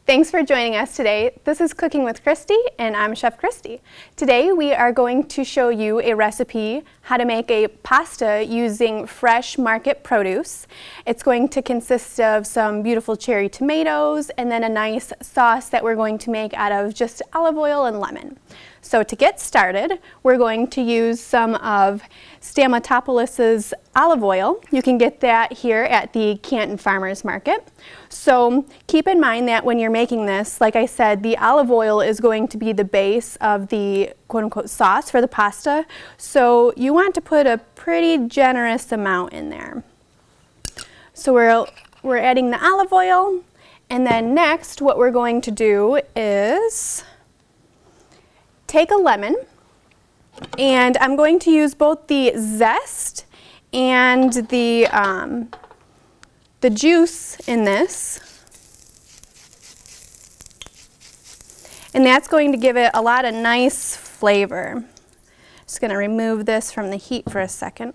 Thanks for joining us today. This is Cooking with Christy, and I'm Chef Christy. Today we are going to show you a recipe how to make a pasta using fresh market produce. It's going to consist of some beautiful cherry tomatoes and then a nice sauce that we're going to make out of just olive oil and lemon. So to get started, we're going to use some of Stamatopoulos' olive oil. You can get that here at the Canton Farmers Market. So keep in mind that when you're making this, like I said, the olive oil is going to be the base of the quote-unquote sauce for the pasta. So you want to put a pretty generous amount in there. So we're adding the olive oil, and then next what we're going to do is take a lemon, and I'm going to use both the zest and the juice in this, and that's going to give it a lot of nice flavor. Just going to remove this from the heat for a second.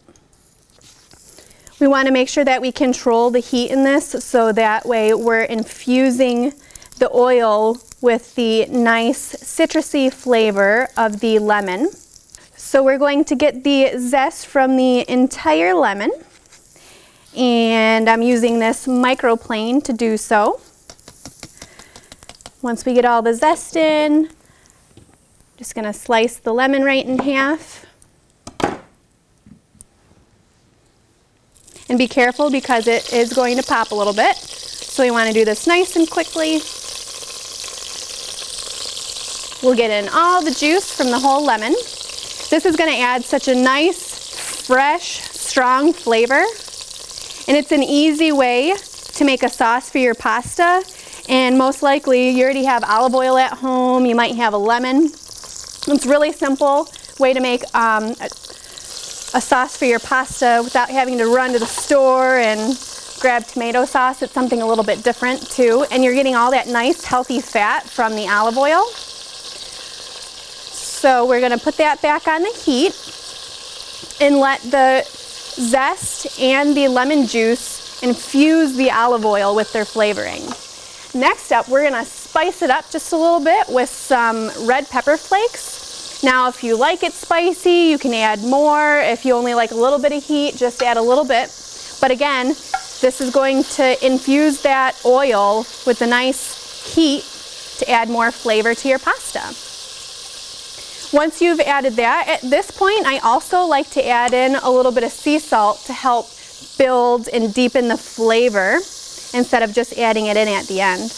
We want to make sure that we control the heat in this so that way we're infusing the oil with the nice citrusy flavor of the lemon. So we're going to get the zest from the entire lemon, and I'm using this microplane to do so. Once we get all the zest in, just going to slice the lemon right in half. And be careful because it is going to pop a little bit. So we want to do this nice and quickly. We'll get in all the juice from the whole lemon. This is going to add such a nice, fresh, strong flavor. And it's an easy way to make a sauce for your pasta. And most likely you already have olive oil at home. You might have a lemon. It's a really simple way to make a sauce for your pasta without having to run to the store and grab tomato sauce. It's something a little bit different too. And you're getting all that nice, healthy fat from the olive oil. So we're going to put that back on the heat and let the zest and the lemon juice infuse the olive oil with their flavoring. Next up, we're going to spice it up just a little bit with some red pepper flakes. Now, if you like it spicy, you can add more. If you only like a little bit of heat, just add a little bit. But again, this is going to infuse that oil with a nice heat to add more flavor to your pasta. Once you've added that, at this point I also like to add in a little bit of sea salt to help build and deepen the flavor instead of just adding it in at the end.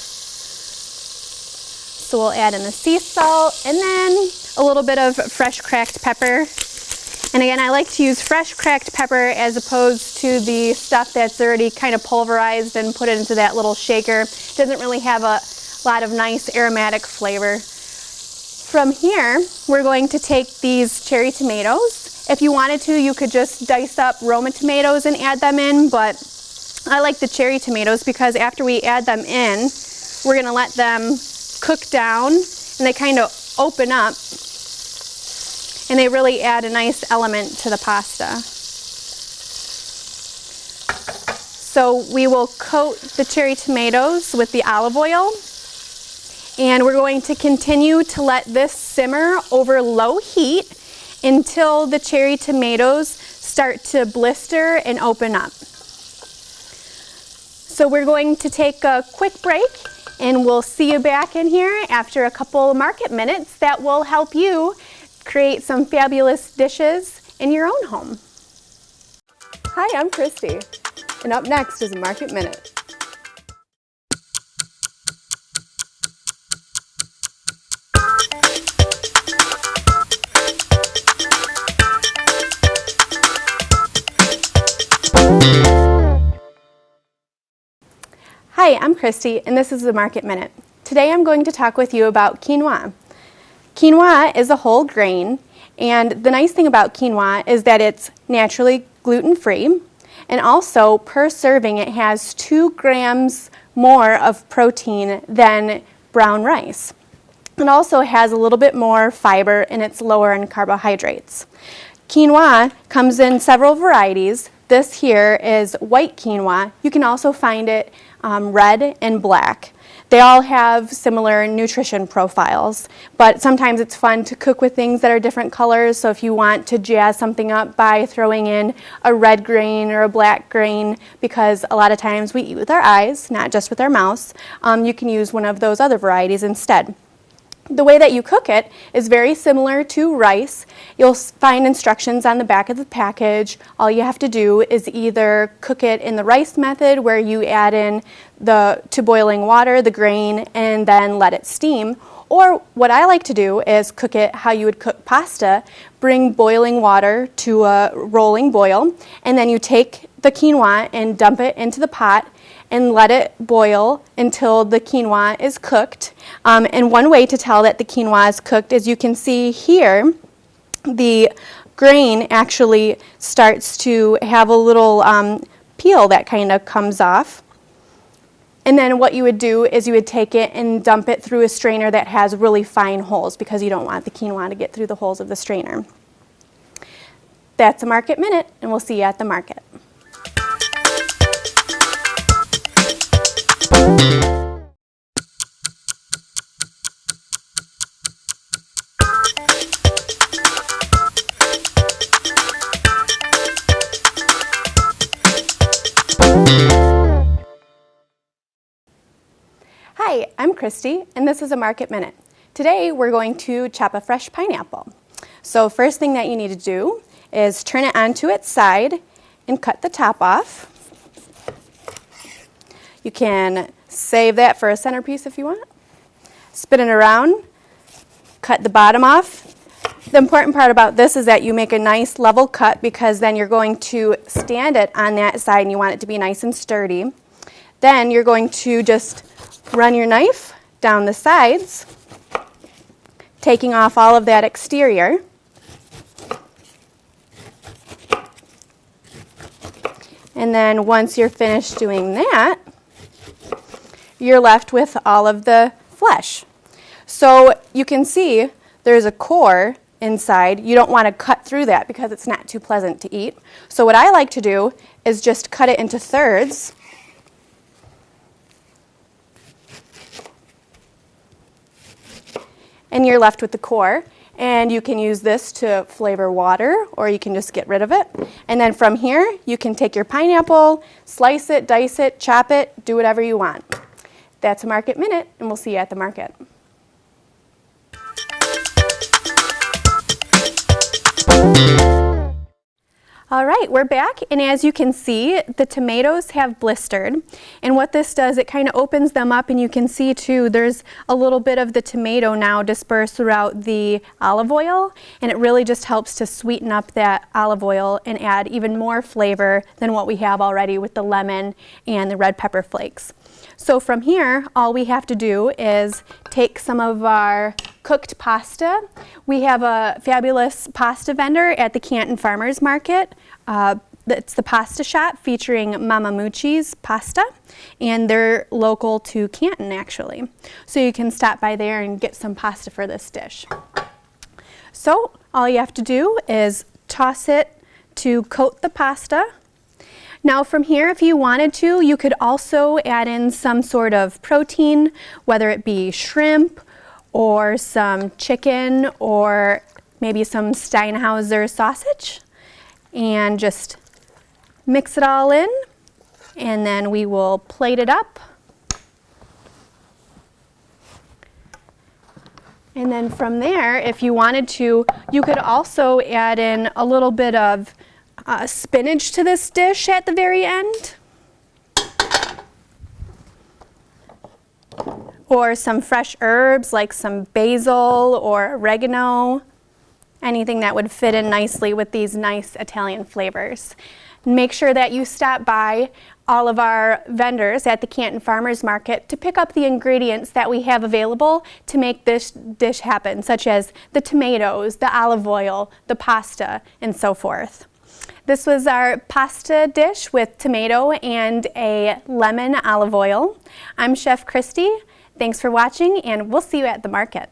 So we'll add in the sea salt and then a little bit of fresh cracked pepper. And again, I like to use fresh cracked pepper as opposed to the stuff that's already kind of pulverized and put it into that little shaker. It doesn't really have a lot of nice aromatic flavor. From here, we're going to take these cherry tomatoes. If you wanted to, you could just dice up Roma tomatoes and add them in, but I like the cherry tomatoes because after we add them in, we're going to let them cook down and they kind of open up and they really add a nice element to the pasta. So we will coat the cherry tomatoes with the olive oil. And we're going to continue to let this simmer over low heat until the cherry tomatoes start to blister and open up. So we're going to take a quick break and we'll see you back in here after a couple market minutes that will help you create some fabulous dishes in your own home. Hi, I'm Christy, and up next is a Market Minute. Hi, I'm Christy, and this is the Market Minute. Today I'm going to talk with you about quinoa. Quinoa is a whole grain, and the nice thing about quinoa is that it's naturally gluten-free, and also per serving it has 2 grams more of protein than brown rice. It also has a little bit more fiber and it's lower in carbohydrates. Quinoa comes in several varieties. This here is white quinoa. You can also find it red and black. They all have similar nutrition profiles, but sometimes it's fun to cook with things that are different colors. So if you want to jazz something up by throwing in a red grain or a black grain, because a lot of times we eat with our eyes, not just with our mouths, you can use one of those other varieties instead. The way that you cook it is very similar to rice. You'll find instructions on the back of the package. All you have to do is either cook it in the rice method, where you add in to boiling water, the grain, and then let it steam. Or what I like to do is cook it how you would cook pasta. Bring boiling water to a rolling boil, and then you take the quinoa and dump it into the pot and let it boil until the quinoa is cooked. And one way to tell that the quinoa is cooked is you can see here the grain actually starts to have a little peel that kind of comes off. And then what you would do is you would take it and dump it through a strainer that has really fine holes, because you don't want the quinoa to get through the holes of the strainer. That's a Market Minute, and we'll see you at the market. Hi, I'm Christy, and this is a Market Minute. Today we're going to chop a fresh pineapple. So first thing that you need to do is turn it onto its side and cut the top off. You can save that for a centerpiece if you want. Spin it around, cut the bottom off. The important part about this is that you make a nice level cut, because then you're going to stand it on that side and you want it to be nice and sturdy. Then you're going to just run your knife down the sides, taking off all of that exterior. And then once you're finished doing that, you're left with all of the flesh. So you can see there's a core inside. You don't want to cut through that because it's not too pleasant to eat. So what I like to do is just cut it into thirds. And you're left with the core. And you can use this to flavor water, or you can just get rid of it. And then from here, you can take your pineapple, slice it, dice it, chop it, do whatever you want. That's a Market Minute, and we'll see you at the market. All right, we're back, and as you can see, the tomatoes have blistered. And what this does, it kind of opens them up, and you can see too, there's a little bit of the tomato now dispersed throughout the olive oil, and it really just helps to sweeten up that olive oil and add even more flavor than what we have already with the lemon and the red pepper flakes. So from here, all we have to do is take some of our cooked pasta. We have a fabulous pasta vendor at the Canton Farmers Market. It's the Pasta Shop, featuring Mama Mucci's Pasta, and they're local to Canton actually. So you can stop by there and get some pasta for this dish. So all you have to do is toss it to coat the pasta. Now from here, if you wanted to, you could also add in some sort of protein, whether it be shrimp or some chicken or maybe some Steinhauser sausage, and just mix it all in, and then we will plate it up. And then from there, if you wanted to, you could also add in a little bit of spinach to this dish at the very end, or some fresh herbs like some basil or oregano, anything that would fit in nicely with these nice Italian flavors. Make sure that you stop by all of our vendors at the Canton Farmers Market to pick up the ingredients that we have available to make this dish happen, such as the tomatoes, the olive oil, the pasta, and so forth. This was our pasta dish with tomato and a lemon olive oil. I'm Chef Christy. Thanks for watching, and we'll see you at the market.